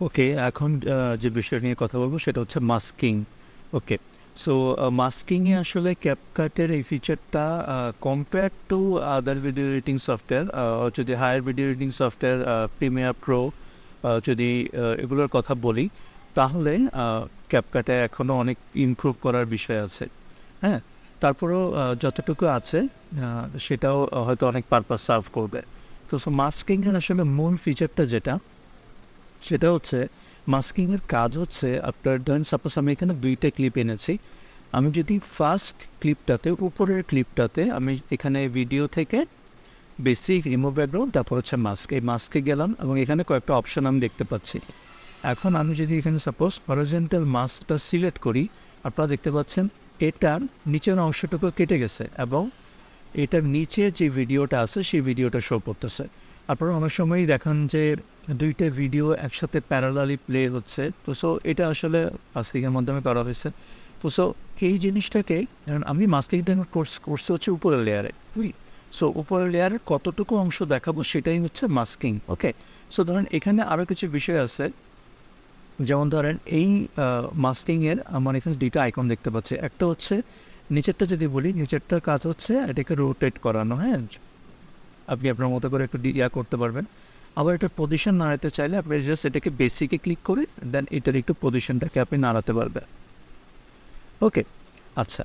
ওকে, এখন যে বিষয় নিয়ে কথা বলবো সেটা হচ্ছে মাস্কিং। ওকে। সো মাস্কিংয়ে আসলে ক্যাপকাটের এই ফিচারটা compare to other video editing software, যদি higher video editing software premiere pro যদি এগুলোর কথা বলি, তাহলে ক্যাপকাটে এখনও অনেক ইমপ্রুভ করার বিষয় আছে। হ্যাঁ? তারপরেও যতটুকু আছে সেটাও হয়তো অনেক পারপাস সার্ভ করবে। তো মাস্কিংয়ের আসলে মূল ফিচারটা যেটা, সেটা হচ্ছে মাস্কিংয়ের কাজ হচ্ছে আপনার ধরেন সাপোজ আমি এখানে ২টা ক্লিপ এনেছি। আমি যদি ফার্স্ট ক্লিপটাতে, উপরের ক্লিপটাতে আমি এখানে ভিডিও থেকে বেসিক, রিমুভ ব্যাকগ্রাউন্ড, তারপর হচ্ছে মাস্ক। এই মাস্কে গেলাম এবং এখানে কয়েকটা অপশন আমি দেখতে পাচ্ছি। এখন আমি যদি এখানে সাপোজ হরিজন্টাল মাস্কটা সিলেক্ট করি, আপনারা দেখতে পাচ্ছেন এটার নিচের অংশটুকু কেটে গেছে এবং এটার নিচে যে ভিডিওটা আছে সেই ভিডিওটা শো করতেছে। আপনারা অনেক সময়ই দেখান যে ২টা ভিডিও একসাথে প্যারালালি প্লে হচ্ছে। তো এটা আসলে মাস্কিংয়ের মাধ্যমে করা হয়েছে। তো এই জিনিসটাকে আমি মাস্কিংটা করছি হচ্ছে উপরের লেয়ারে। উপরের লেয়ারের কতটুকু অংশ দেখাবো সেটাই হচ্ছে মাস্কিং। ওকে? ধরেন এখানে আরও কিছু বিষয় আছে। যেমন ধরেন এই মাস্কিংয়ের আমার এখানে ২টা আইকন দেখতে পাচ্ছি। একটা হচ্ছে নিচেরটা যদি বলি, নিচেরটার কাজ হচ্ছে এটাকে রোটেট করানো, হ্যাঁ? আপনি আপনার মতো করে একটু করতে পারবেন। আবার এটার পজিশন নাড়াতে চাইলে আপনি জাস্ট এটাকে বেসিকে ক্লিক করে দেন এটার একটু পজিশনটাকে আপনি নাড়াতে পারবেন। ওকে? আচ্ছা।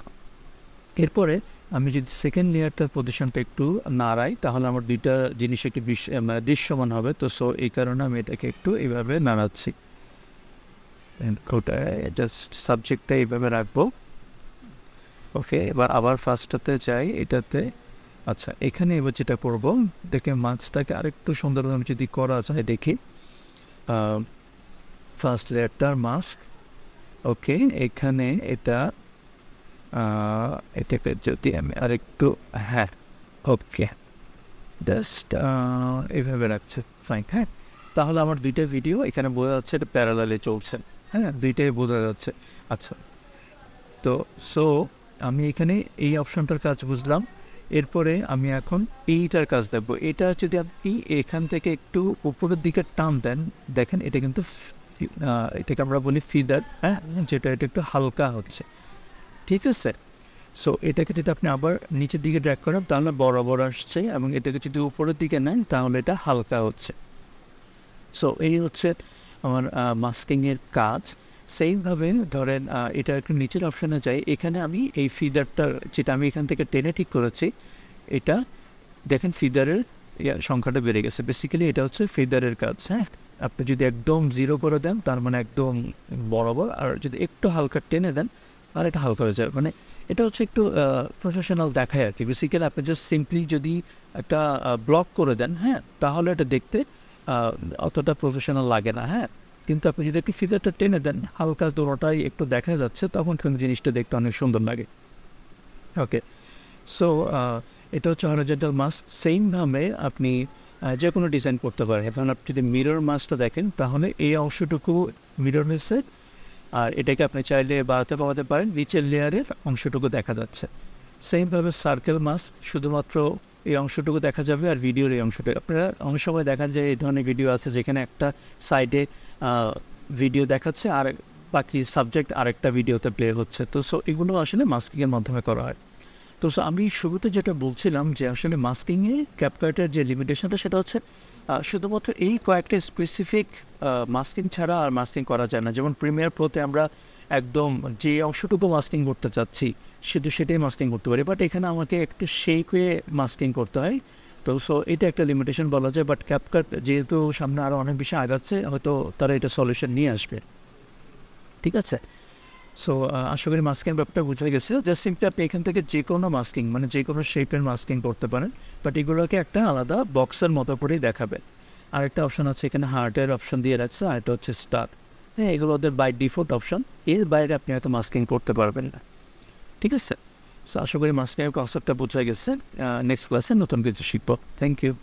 এরপরে আমি যদি সেকেন্ড লেয়ারটার পজিশনটা একটু নাড়াই, তাহলে আমার ২টা জিনিস একটু দৃশ্যমান হবে। তো এই কারণে আমি এটাকে একটু এভাবে নাড়াচ্ছি। ওটা জাস্ট সাবজেক্টটা এইভাবে রাখবো। ওকে, এবার আবার ফার্স্টটাতে যাই এটাতে। আচ্ছা, এখানে এবার যেটা করব, দেখে মাছটাকে আরেকটু সুন্দরভাবে যদি করা যায় দেখি। First লেয়ারটার mask. ওকে, এখানে এটাকে যদি আমি আরেকটু, হ্যাঁ, ওকে, জাস্ট এইভাবে রাখছে, ফাইন। হ্যাঁ, তাহলে আমার ২টা ভিডিও এখানে বোঝা যাচ্ছে এটা প্যারালালে চলছে। হ্যাঁ, ২টাই বোঝা যাচ্ছে। আচ্ছা, তো আমি এখানে এই অপশনটার কাজ বুঝলাম। এরপরে আমি এখন এইটার কাজ দেখবো। এটা যদি আপনি এখান থেকে একটু উপরের দিকে টান দেন, দেখেন এটা কিন্তু এটাকে আমরা বলি ফিদার, হ্যাঁ? যেটা এটা একটু হালকা হচ্ছে। ঠিক আছে? এটাকে যদি আপনি আবার নিচের দিকে ড্র্যাগ করেন তাহলে বরাবর আসছে এবং এটাকে যদি উপরের দিকে নেন তাহলে এটা হালকা হচ্ছে। এই হচ্ছে আমার মাস্কিংয়ের কাজ। সেইমভাবে ধরেন এটা একটু নিচের অপশানে যাই। এখানে আমি এই ফিদারটা যেটা আমি এখান থেকে টেনে ঠিক করেছি, এটা দেখেন ফিদারের সংখ্যাটা বেড়ে গেছে। বেসিক্যালি এটা হচ্ছে ফিদারের কাজ, হ্যাঁ? আপনি যদি একদম 0 করে দেন তার মানে একদম বরাবর, আর যদি একটু হালকা টেনে দেন আর এটা হালকা হয়ে যাবে। মানে এটা হচ্ছে একটু প্রফেশনাল দেখায় আরকি। বেসিক্যালি আপনি জাস্ট সিম্পলি যদি একটা ব্লক করে দেন, হ্যাঁ? তাহলে এটা দেখতে আ অতটা প্রফেশনাল লাগে না, হ্যাঁ? কিন্তু আপনি যদি একটু ফিগারটা টেনে দেন, হালকা দোনোটাই একটু দেখা যাচ্ছে, তখন কিন্তু জিনিসটা দেখতে অনেক সুন্দর লাগে। ওকে। সো এটা হচ্ছে হরিজন্টাল মাস্ক। সেইমভাবে আপনি যেকোনো ডিজাইন করতে পারেন। এখন আপনি যদি মিরর মাস্কটা দেখেন, তাহলে এই অংশটুকু মিররলেসে, আর এটাকে আপনি চাইলে বাড়াতে কমাতে পারেন। নিচের লেয়ারের অংশটুকু দেখা যাচ্ছে। সেইমভাবে সার্কেল মাস্ক, শুধুমাত্র এই অংশটুকু দেখা যাবে আর ভিডিওর এই অংশটুকু। আপনারা অনেক সময় দেখান যে এই ধরনের ভিডিও আছে যেখানে একটা সাইডে ভিডিও দেখাচ্ছে আর বাকি সাবজেক্ট আরেকটা ভিডিওতে প্লে হচ্ছে। তো এগুলো আসলে মাস্কিংয়ের মাধ্যমে করা হয়। তো আমি শুরুতে যেটা বলছিলাম যে আসলে মাস্কিংয়ে ক্যাপকাটের যে লিমিটেশনটা সেটা হচ্ছে শুধুমাত্র এই কয়েকটা স্পেসিফিক মাস্কিং ছাড়া আর মাস্কিং করা যায় না। যেমন প্রিমিয়ার প্রোতে আমরা একদম যে অংশটুকু মাস্কিং করতে চাচ্ছি শুধু সেটাই মাস্কিং করতে পারি, বাট এখানে আমাকে একটু শেক হয়ে মাস্কিং করতে হয়। তো এটা একটা লিমিটেশন বলা যায়, বাট ক্যাপকাট যেহেতু সামনে আরও অনেক বেশি আগাচ্ছে, হয়তো তারা এটা সলিউশন নিয়ে আসবে। ঠিক আছে? আশা করি মাস্কিং ব্যাপারটা বুঝে গেছে। জাস্ট সিম্পলি আপনি এখান থেকে যে কোনো মাস্কিং, মানে যে কোনো শেপের মাস্কিং করতে পারেন, বাট এগুলোকে একটা আলাদা বক্সের মতো করেই দেখাবে। আরেকটা অপশন আছে এখানে, হার্টের অপশন দিয়ে রাখছে, আর এটা হচ্ছে স্টার। হ্যাঁ, এগুলো ওদের বাই ডিফল্ট অপশন। এর বাইরে আপনি হয়তো মাস্কিং করতে পারবেন না। ঠিক আছে? আশা করি মাস্কিংয়ের কনসেপ্টটা বুঝে গেছে। নেক্সট ক্লাসে নতুন কিছু শিখব। Thank you.